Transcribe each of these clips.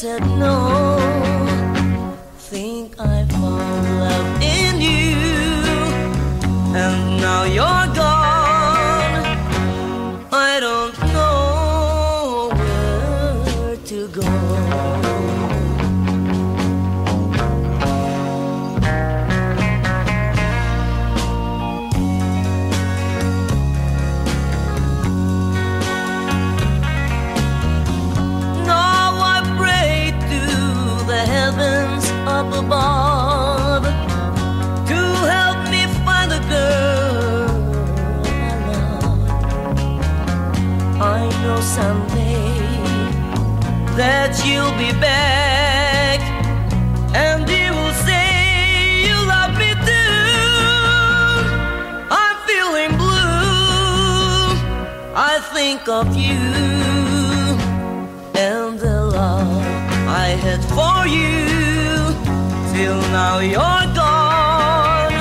said no. Think I found love in you, and now you're gone. I don't know where to go. Up above to help me find the girl I love. I know someday that you'll be back, and you will say you love me too. I'm feeling blue. I think of you and the love I had for you. Till now you're gone.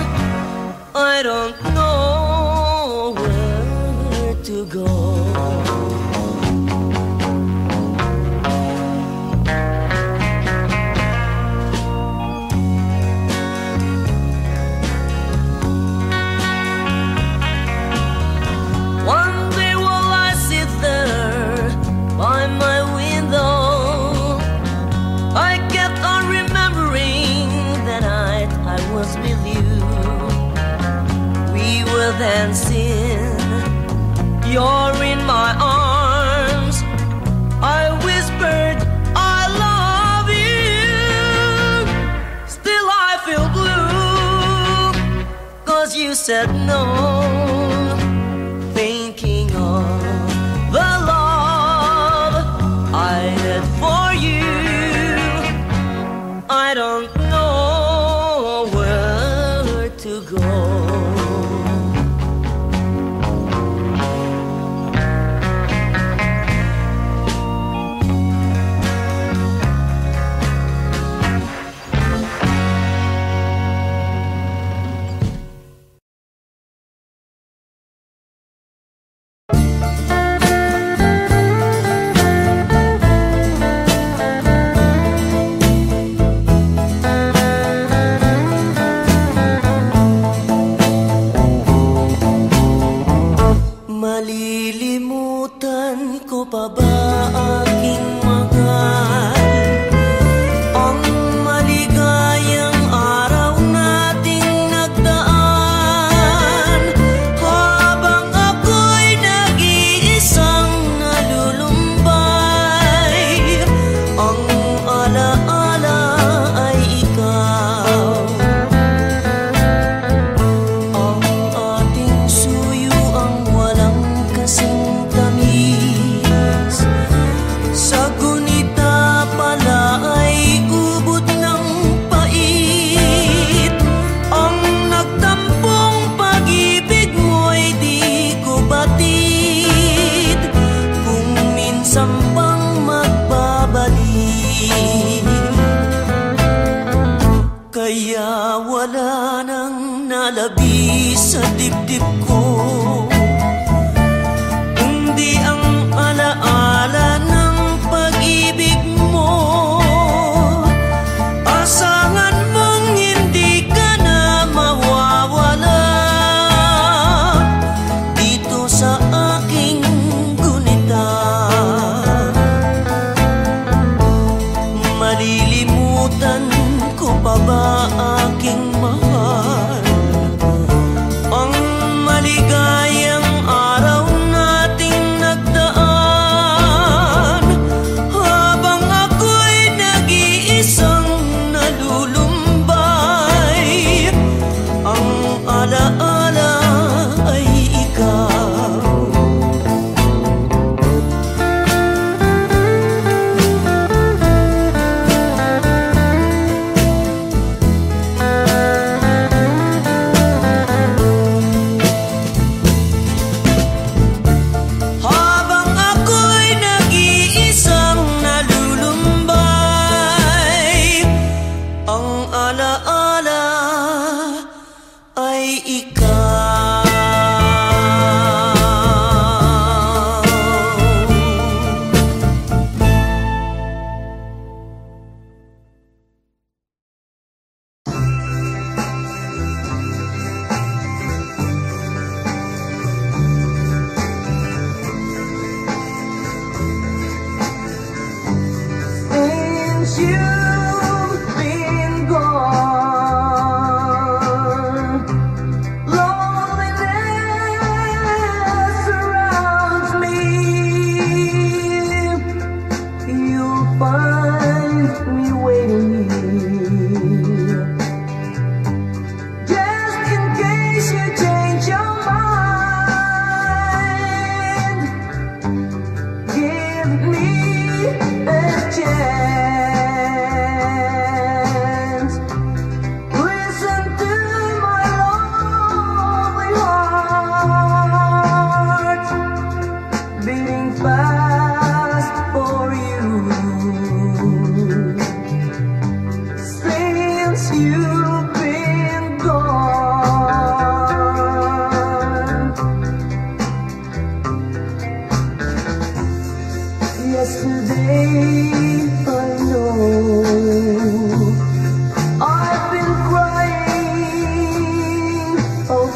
I don't know where to go. One day while I sit there by my window, I kept on remembering the night I was with you. We were dancing, you're in my arms. I whispered, I love you. Still I feel blue, 'cause you said no. Thinking of the love I had for you, I don't know where to go. Malilimutan ko pa ba aking mahal ang maligayang araw nating nagdaan, habang ako'y nag-iisang nalulumbay. Ang alaala ay ikaw, ang ating suyo ang walang kasing tamis. Sa gunita pala ay ubod ng pait. Ang nagtampong pag-ibig mo'y di ko batid, kung minsan pang magbabalik. Kaya wala nang nalabi sa dibdib ko, kundi ang alaala ng pag-ibig mo. Asahan mong hindi ka na mawawala dito sa aking gunita. Malilimutan ko pa ba aking mahal ang maligaya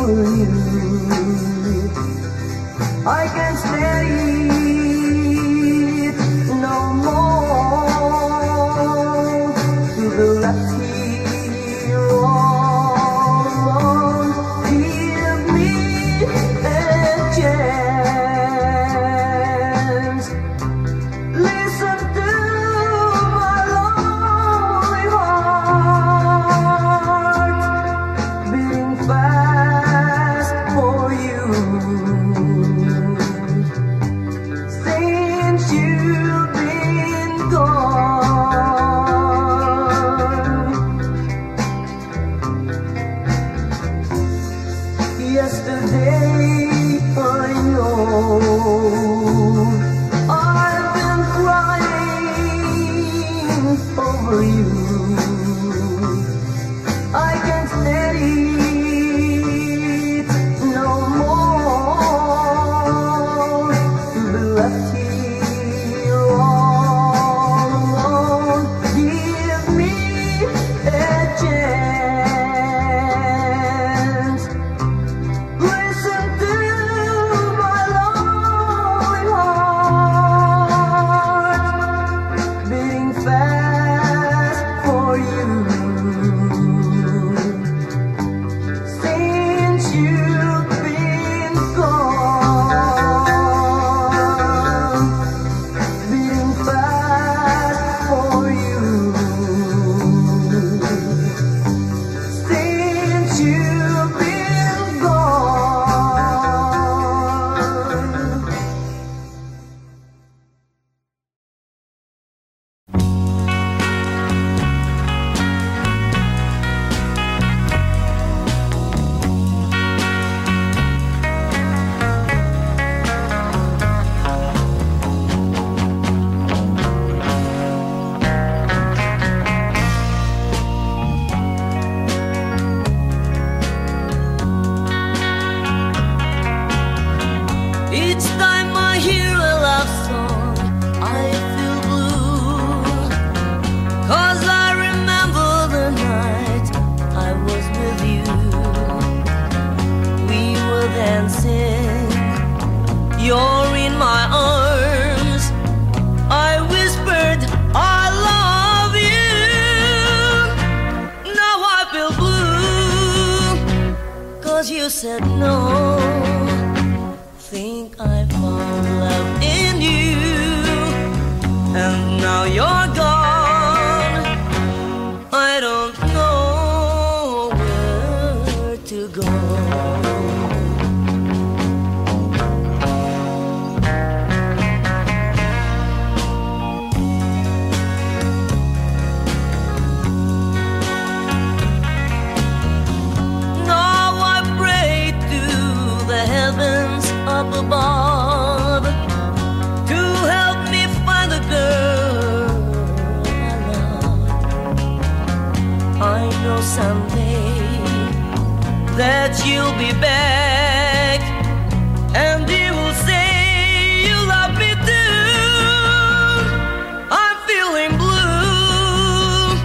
over you. I can't stand it no more to be left here all alone. Give me a chance. Listen to my lonely heart beating fast for you. Since you've been gone, yesterday I know I've been crying over you. I can't stand it no more to be left here all alone. Give me a chance. Listen to my lonely heart beating fast for you. Since you've been gone, beating fast for you. Since you've been gone. Each time I hear a love song, I feel blue. 'Cause I remember the night I was with you. We were dancing, you're in my arms. I whispered, I love you. Now I feel blue, 'cause you said no. Think I found love in you, and now you're gone. I don't know where to go. Now I pray to the heavens up above to help me find the girl I love. I know someday that you'll be back, and you will say you love me too. I'm feeling blue,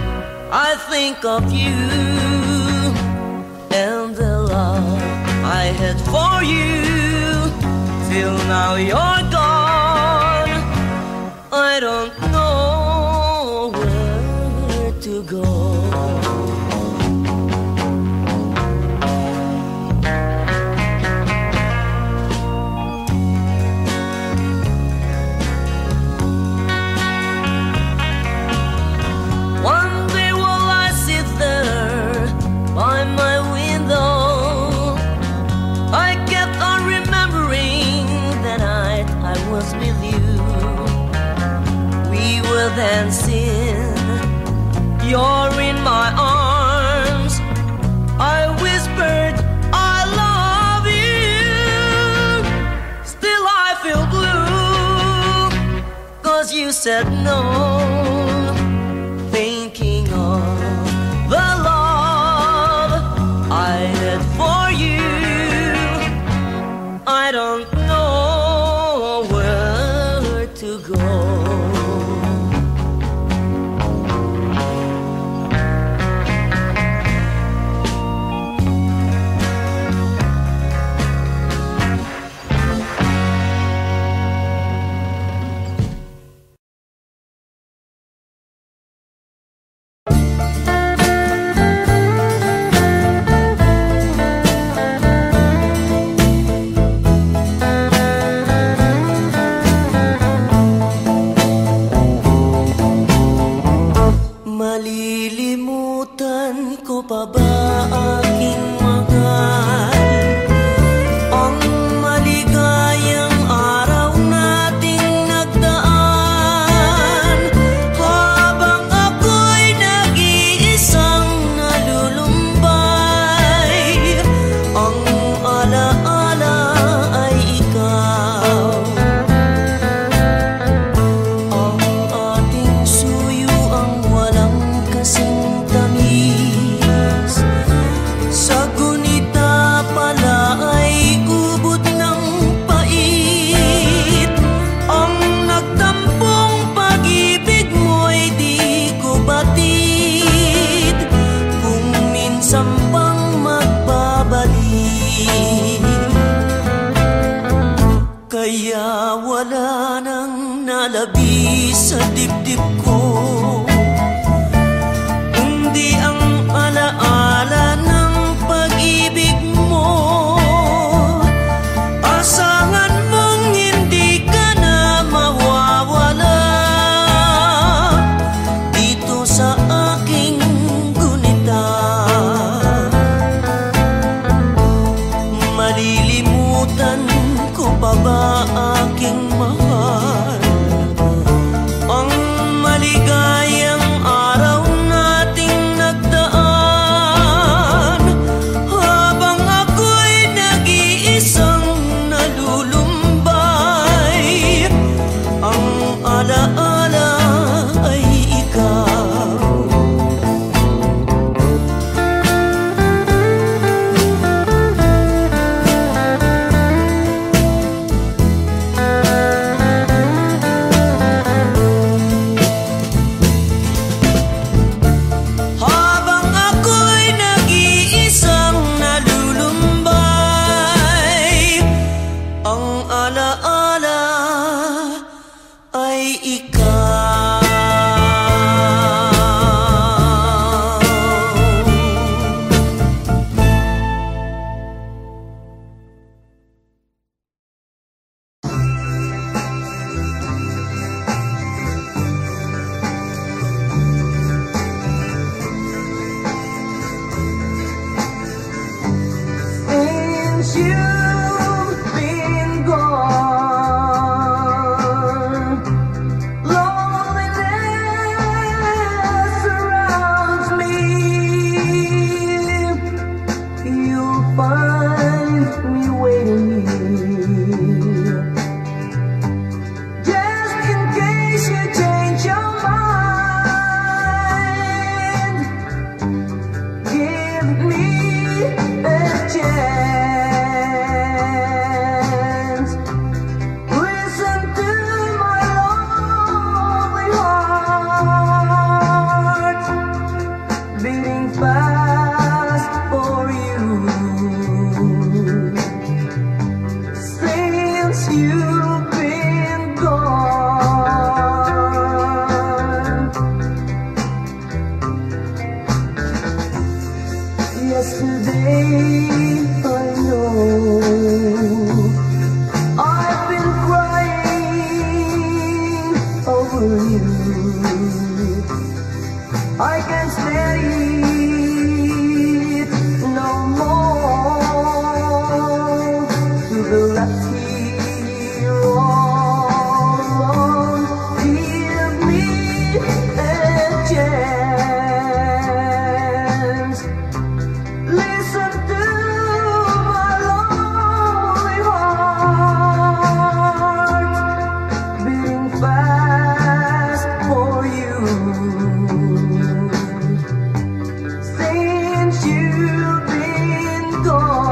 I think of you and the love I had for you. Till now you're gone, I don't know where to go. One day while I sit there by my window, I kept on remembering the night I was with you. We were dancing, you're in my arms. I whispered, I love you. Still I feel blue, 'cause you said no. Thinking of the love I had for you, I don't know where to go. sa dibdib ko, kundi ang alaala ng pag-ibig mo. Asahan mong hindi ka na mawawala dito sa aking gunita. Malilimutan ko pa ba aking mahal ang maligayang araw nating nagdaan, habang ako'y nag-iisang nalulumbay. Ang alaala ay ikaw. Habang ako'y nag-iisang nalulumbay, ang alaala ay ikaw. Since you've been gone, loneliness surrounds me. You'll find me waiting here, just in case you change your mind. Give me a chance. Listen to my lonely heart beating fast for you. Since you've been gone, yesterday I know I've been crying over you. I can't stand it no more to be left here all alone. Give me a chance. Listen to my lonely heart beating fast for you. Since you've been gone,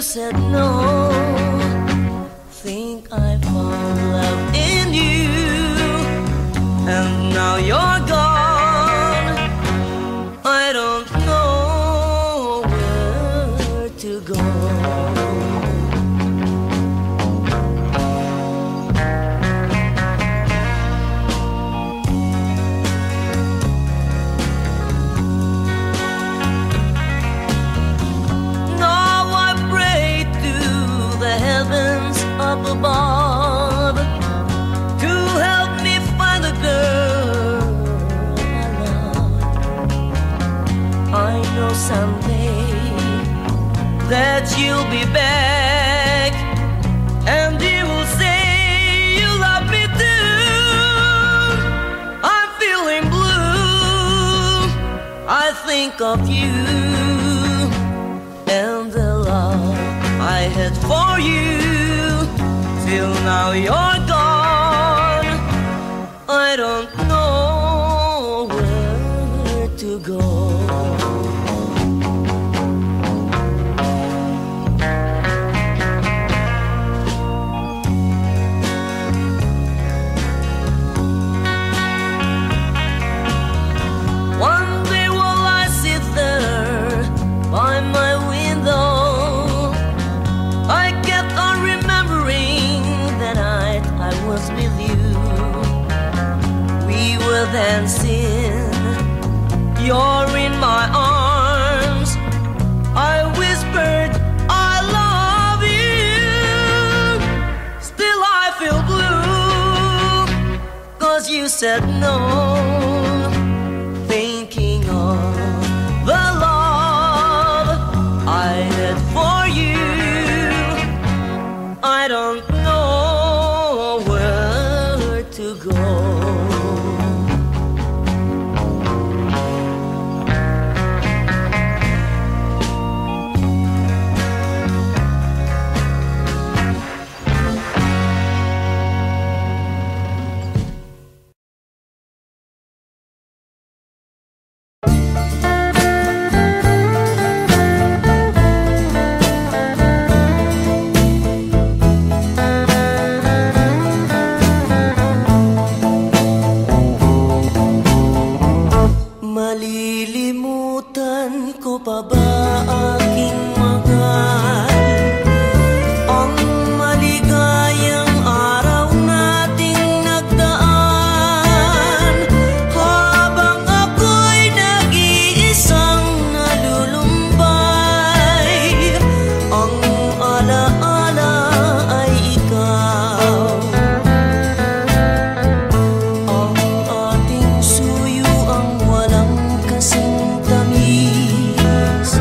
said no. Think I found love in you, and now you're gone. I don't know where to go. Up above to help me find the girl I love. I know someday that you'll be back, and you will say you love me too. I'm feeling blue. I think of you and the love I had for you. Till now you're gone. I don't know where to go. One day while I sit there by my window, I kept on remembering the night I was with you. We were dancing, you're in my arms. I whispered, I love you. Still I feel blue, 'cause you said no. Thinking of the love I had for you, I don't know where to go. Malilimutan ko pa ba aking mahal ang maligayang araw nating nagdaan, habang ako'y nag-iisang nalulumbay. Ang alaala ay ikaw, ang ating suyo ang walang kasing tamis.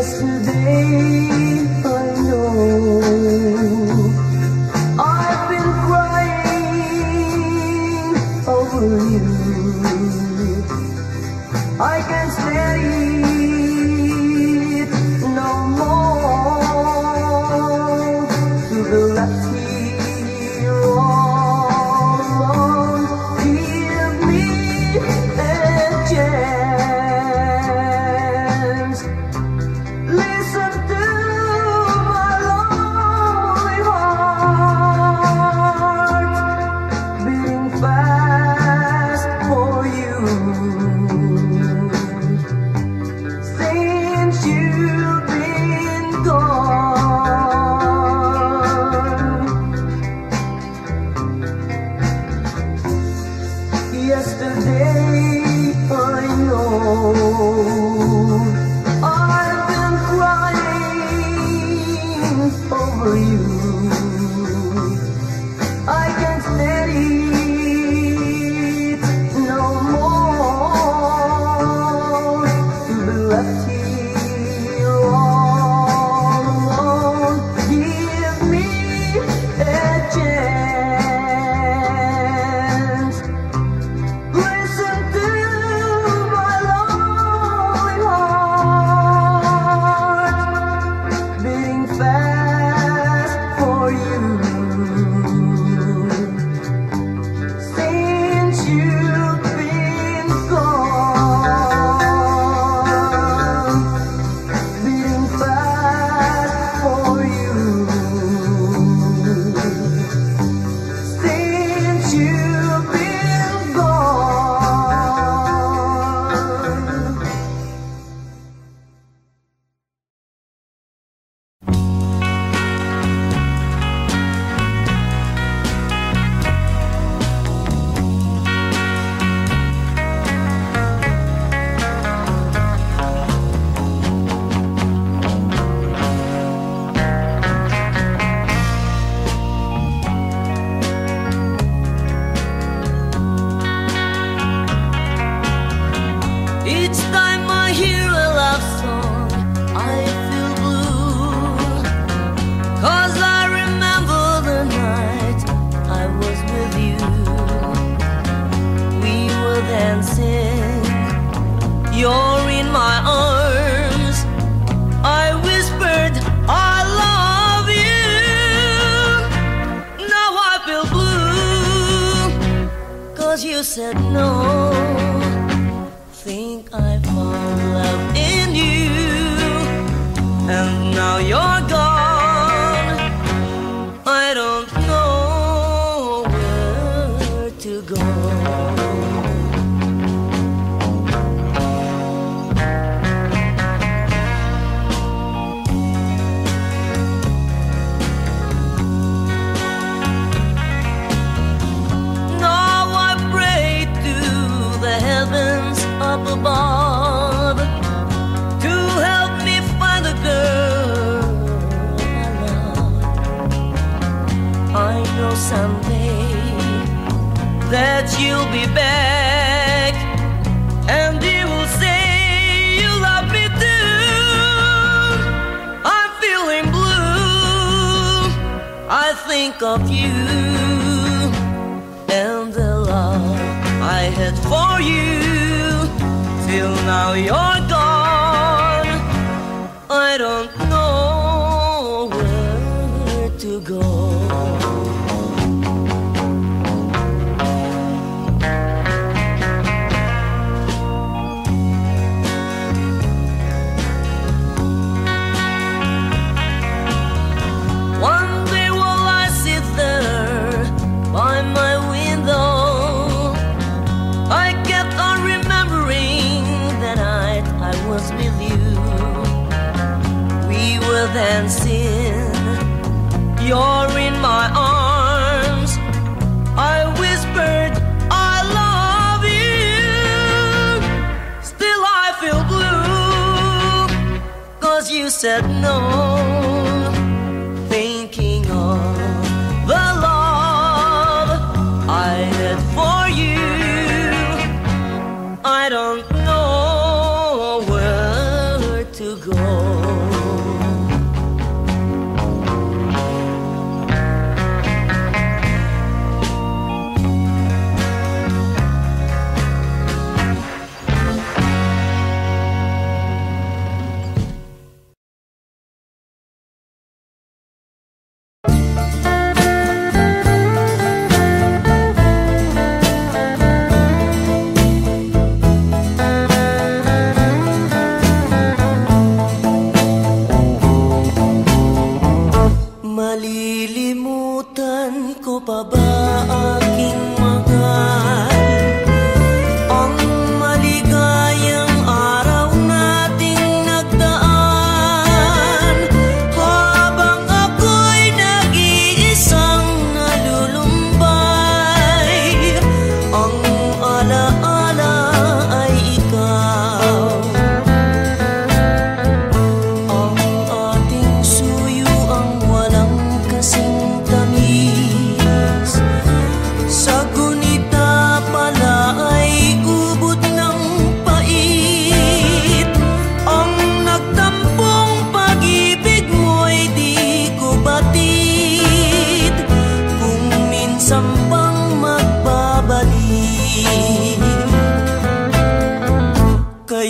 Yesterday I know I've been crying over you. I can't stand it no more. To the left here all alone, give me a chance. Listen to my lonely heart beating fast for you. Since you've been gone, yesterday I know I've been crying over you. I can't stand it no more. To be left here all alone, give me a chance. Listen to my lonely heart beating fast for you. Since you've been gone, beating fast for you. Since you've been gone. Each time I hear a love song, I feel blue. 'Cause I remember the night I was with you. We were dancing, you're in my arms. I whispered, I love you. Now I feel blue, 'cause you said no. Think I found love in you, and now you're gone. I don't know where to go. Now I pray to the heavens up above to help me find a girl I love. I know someday that you'll be back, and you will say you love me too. I'm feeling blue, I think of you and the love I had for you. Till now you're gone, I don't know where to go. One day while I sit there by my window, I kept on remembering the night I was with you. We were dancing, you're in my arms. I whispered, I love you. Still I feel blue, 'cause you said no. Thinking of the love I had for you, I don't know where to go.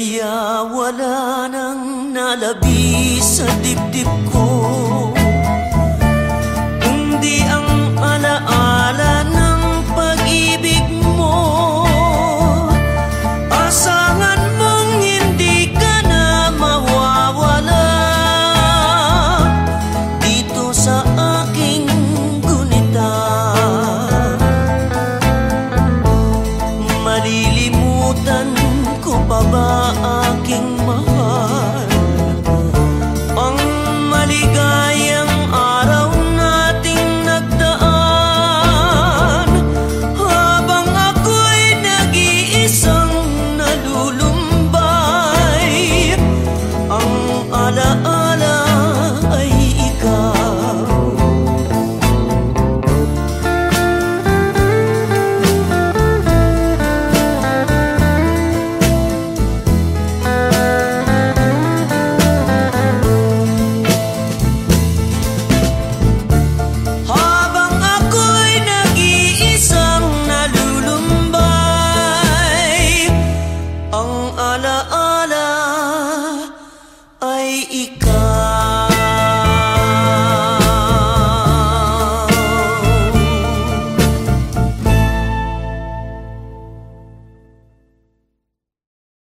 kaya wala nang nalabi sa dibdib ko, kundi ang alaala ng pag-ibig mo. Asahan mong hindi ka na mawawala dito sa aking gunita. Malilimutan ko pa ba aking mahal ang maligayang araw nating nagdaan, habang ako'y nag-iisang nalulumbay. Ang alaala ay ikaw. Habang ako'y nag-iisang nalulumbay, ang alaala ay ikaw.